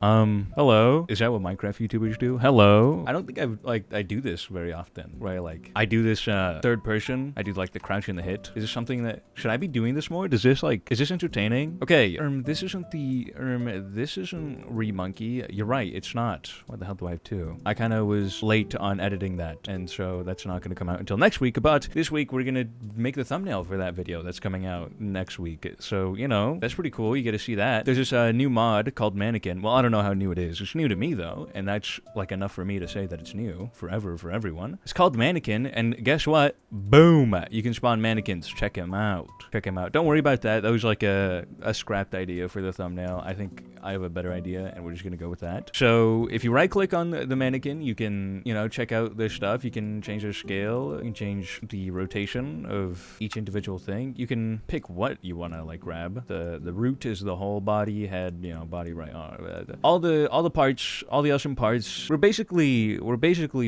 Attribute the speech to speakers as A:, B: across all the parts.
A: Hello? Is that what Minecraft YouTubers do? Hello? I don't think I do this very often, where I do this, third person. I do, like, the crouch and the hit. Is this something that, should I be doing this more? Is this entertaining? Okay, this isn't Remonkey. You're right, it's not. What the hell do I have two? I kind of was late on editing that, and so that's not going to come out until next week, but this week we're going to make the thumbnail for that video that's coming out next week. So, you know, that's pretty cool. You get to see that. There's this, new mod called Mannequin. Well, I don't know how new it is. It's new to me, though, and that's, like, enough for me to say that it's new forever for everyone. It's called Mannequin, and guess what? Boom! You can spawn mannequins. Check him out. Check him out. Don't worry about that. That was, like, a scrapped idea for the thumbnail. I think I have a better idea, and we're just gonna go with that. So, if you right-click on the mannequin, you can, you know, check out their stuff. You can change their scale. You can change the rotation of each individual thing. You can pick what you want to, like, grab. The root is the whole body, head, you know, body, right arm. All the parts, all the awesome parts. We're basically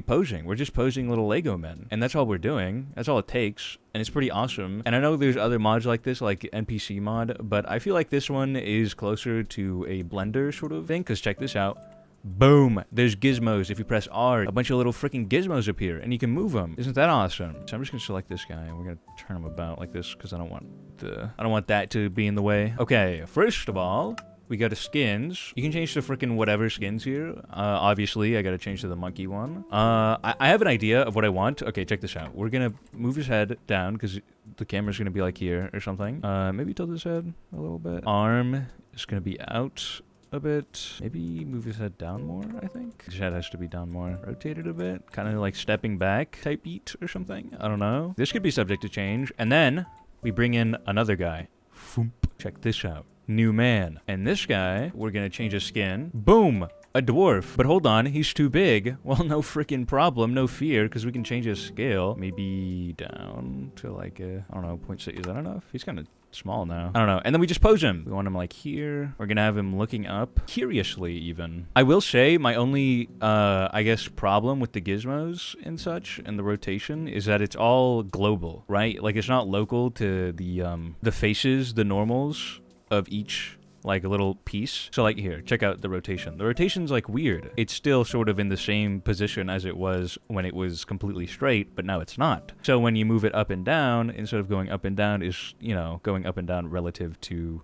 A: posing. We're just posing little Lego men, and that's all we're doing. That's all it takes, and it's pretty awesome. And I know there's other mods like this, like NPC mod, but I feel like this one is closer to a Blender sort of thing. Cause check this out. Boom! There's gizmos. If you press R, a bunch of little freaking gizmos appear, and you can move them. Isn't that awesome? So I'm just gonna select this guy, and we're gonna turn him about like this, because I don't want that to be in the way. Okay, first of all, we go to skins. You can change to freaking whatever skins here. Obviously, I gotta change to the monkey one. I have an idea of what I want. Okay, check this out. We're gonna move his head down, because the camera's gonna be like here or something. Maybe tilt his head a little bit. Arm is gonna be out a bit. Maybe move his head down more, I think. His head has to be down more. Rotate it a bit. Kind of like stepping back type beat or something. I don't know. This could be subject to change. And then we bring in another guy. Foomp. Check this out. New man. And this guy, we're gonna change his skin. Boom! A dwarf. But hold on, he's too big. Well, no freaking problem, no fear, because we can change his scale. Maybe down to like a, I don't know, 0.6. Is that enough? He's kind of small now. I don't know. And then we just pose him. We want him like here. We're gonna have him looking up. Curiously, even. I will say my only, I guess, problem with the gizmos and such and the rotation is that it's all global, right? Like, it's not local to the faces, the normals of each, like, a little piece. So, like, here, check out the rotation. The rotation's, like, weird. It's still sort of in the same position as it was when it was completely straight, but now it's not. So when you move it up and down, instead of going up and down, is, you know, going up and down relative to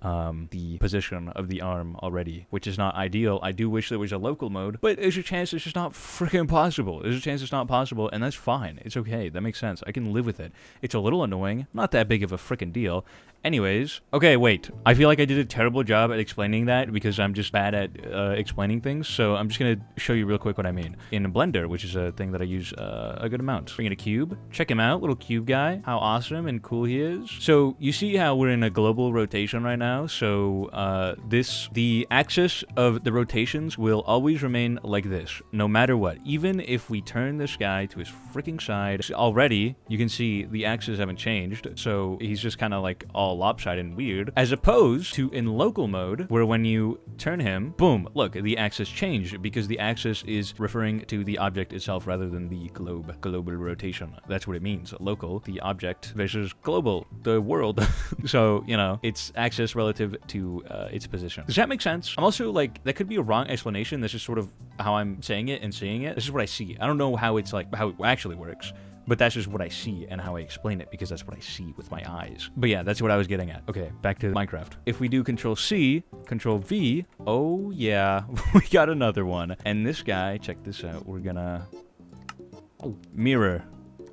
A: the position of the arm already, which is not ideal. I do wish there was a local mode, but there's a chance it's just not freaking possible. There's a chance it's not possible, and that's fine. It's okay. That makes sense. I can live with it. It's a little annoying. Not that big of a freaking deal. Anyways, okay, wait. I feel like I did a terrible job at explaining that because I'm just bad at explaining things. So I'm just going to show you real quick what I mean. In Blender, which is a thing that I use a good amount. Bring in a cube. Check him out, little cube guy. How awesome and cool he is. So you see how we're in a global rotation right now. So the axis of the rotations will always remain like this, no matter what. Even if we turn this guy to his freaking side, already you can see the axes haven't changed. So he's just kind of like all lopsided and weird, as opposed to in local mode, where when you turn him, boom, look, the axis changed because the axis is referring to the object itself rather than the global rotation. That's what it means. Local, the object, versus global, the world. So, you know, it's axis relative to its position. Does that make sense? I'm also like, that could be a wrong explanation. This is sort of how I'm saying it and seeing it. This is what I see. I don't know how it's like, how it actually works. But that's just what I see and how I explain it, because that's what I see with my eyes. But yeah, that's what I was getting at. Okay, back to Minecraft. If we do Control-C, Control-V, oh yeah, we got another one. And this guy, check this out, we're gonna... mirror.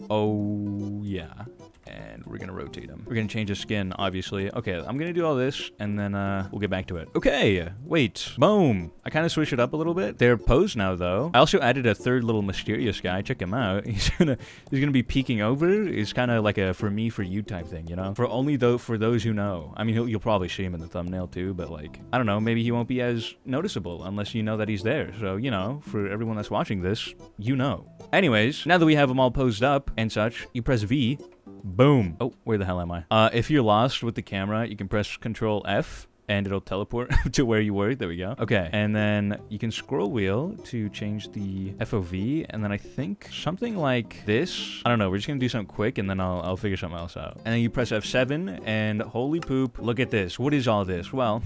A: Oh yeah. And we're gonna rotate him. We're gonna change his skin, obviously. Okay, I'm gonna do all this, and then we'll get back to it. Okay, wait. Boom. I kind of switched it up a little bit. They're posed now, though. I also added a third little mysterious guy. Check him out. He's gonna be peeking over. It's kind of like a for me, for you type thing, you know? For those who know. I mean, you'll probably see him in the thumbnail too, but like, I don't know, maybe he won't be as noticeable unless you know that he's there. So, you know, for everyone that's watching this, you know. Anyways, now that we have them all posed up and such, you press V. Boom. Oh, where the hell am I? If you're lost with the camera, you can press Control F and it'll teleport to where you were. There we go. Okay, and then you can scroll wheel to change the FOV, and then I think something like this. I don't know. We're just gonna do something quick, and then I'll figure something else out. And then you press F7, and holy poop, look at this. What is all this? Well,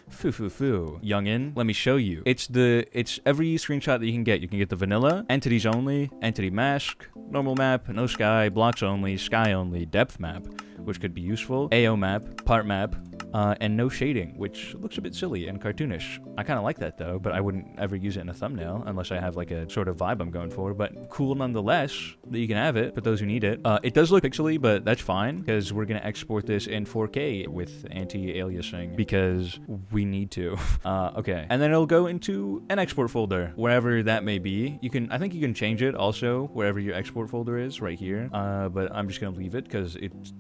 A: foo, youngin. Let me show you. It's every screenshot that you can get. You can get the vanilla, entities only, entity mask, normal map, no sky, blocks only, sky only, depth map, which could be useful, AO map, part map, and no shading, which looks a bit silly and cartoonish. I kind of like that though, but I wouldn't ever use it in a thumbnail unless I have like a sort of vibe I'm going for, but cool nonetheless that you can have it for those who need it. It does look pixely, but that's fine because we're going to export this in 4K with anti-aliasing because we need to. Okay, and then it'll go into an export folder, wherever that may be. I think you can change it also wherever your export folder is right here, but I'm just going to leave it because it's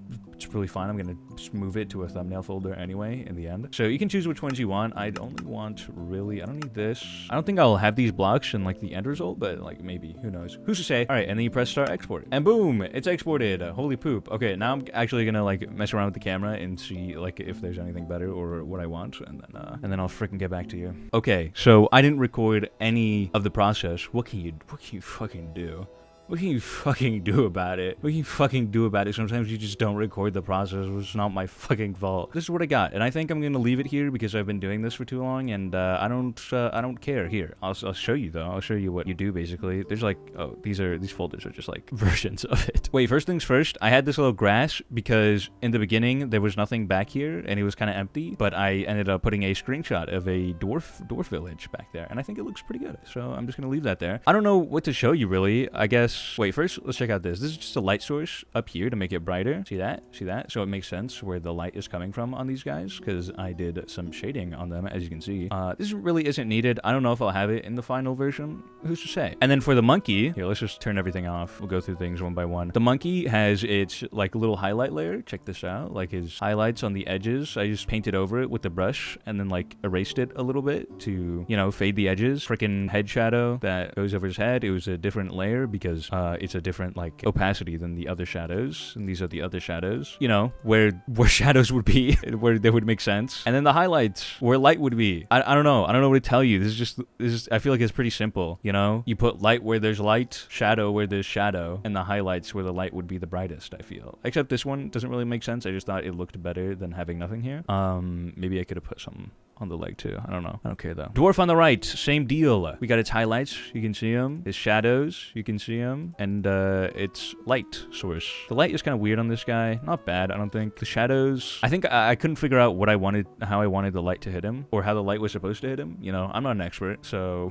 A: really fine. I'm going to just move it to a thumbnail folder anyway in the end. So you can choose which ones you want. I'd only want really, I don't need this. I don't think I'll have these blocks in like the end result, but like maybe, who knows? Who's to say? All right, and then you press start export and boom, it's exported. Holy poop. Okay, now I'm actually going to like mess around with the camera and see like if there's anything better or what I want, and then I'll freaking get back to you. Okay, so I didn't record any of the process. What can you fucking do? What can you fucking do about it? What can you fucking do about it? Sometimes you just don't record the process, which is not my fucking fault. This is what I got, and I think I'm gonna leave it here because I've been doing this for too long, and I don't care. Here, I'll show you though. I'll show you what you do basically. There's like, oh, these folders are just like versions of it. Wait, first things first. I had this little grass because in the beginning there was nothing back here and it was kind of empty, but I ended up putting a screenshot of a dwarf village back there, and I think it looks pretty good. So I'm just gonna leave that there. I don't know what to show you really. I guess. Wait, first, let's check out this. This is just a light source up here to make it brighter. See that? See that? So it makes sense where the light is coming from on these guys because I did some shading on them, as you can see. This really isn't needed. I don't know if I'll have it in the final version. Who's to say? And then for the monkey, here, let's just turn everything off. We'll go through things one by one. The monkey has its like little highlight layer. Check this out. Like his highlights on the edges. I just painted over it with the brush and then like erased it a little bit to, you know, fade the edges. Freaking head shadow that goes over his head. It was a different layer because it's a different like opacity than the other shadows, and these are the other shadows, you know, where shadows would be, where they would make sense. And then the highlights where light would be. I don't know what to tell you. This is I feel like it's pretty simple, you know. You put light where there's light, shadow where there's shadow, and the highlights where the light would be the brightest, I feel. Except this one doesn't really make sense. I just thought it looked better than having nothing here. Maybe I could have put something on the leg too. I don't know. I don't care though. Dwarf on the right, same deal. We got its highlights. You can see them. His shadows. You can see them. And its light source. The light is kind of weird on this guy. Not bad, I don't think. The shadows. I think I couldn't figure out how I wanted the light to hit him, or how the light was supposed to hit him. You know, I'm not an expert, so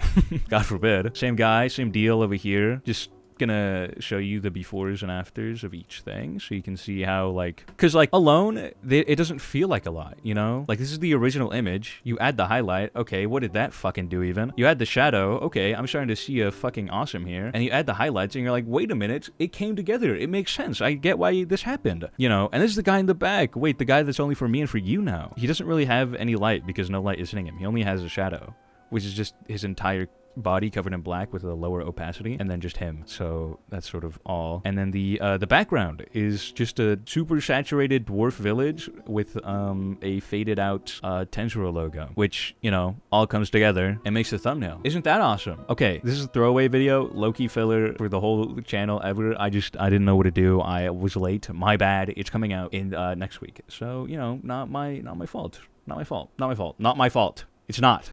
A: God forbid. Same guy, same deal over here. Just gonna show you the befores and afters of each thing so you can see how, like, because like alone it doesn't feel like a lot, you know. Like, this is the original image. You add the highlight, okay, what did that fucking do? Even you add the shadow, okay, I'm starting to see a fucking awesome here, and you add the highlights and you're like, wait a minute, it came together, it makes sense, I get why this happened, you know. And this is the guy in the back. Wait, the guy that's only for me and for you now. He doesn't really have any light because no light is hitting him. He only has a shadow, which is just his entire body covered in black with a lower opacity, and then just him. So that's sort of all. And then the background is just a super saturated dwarf village with a faded out Tensora logo, which, you know, all comes together and makes the thumbnail. Isn't that awesome? Okay, this is a throwaway video, low-key filler for the whole channel ever. I didn't know what to do. I was late. My bad. It's coming out in next week. So, you know, not my fault. Not my fault. Not my fault. Not my fault. It's not.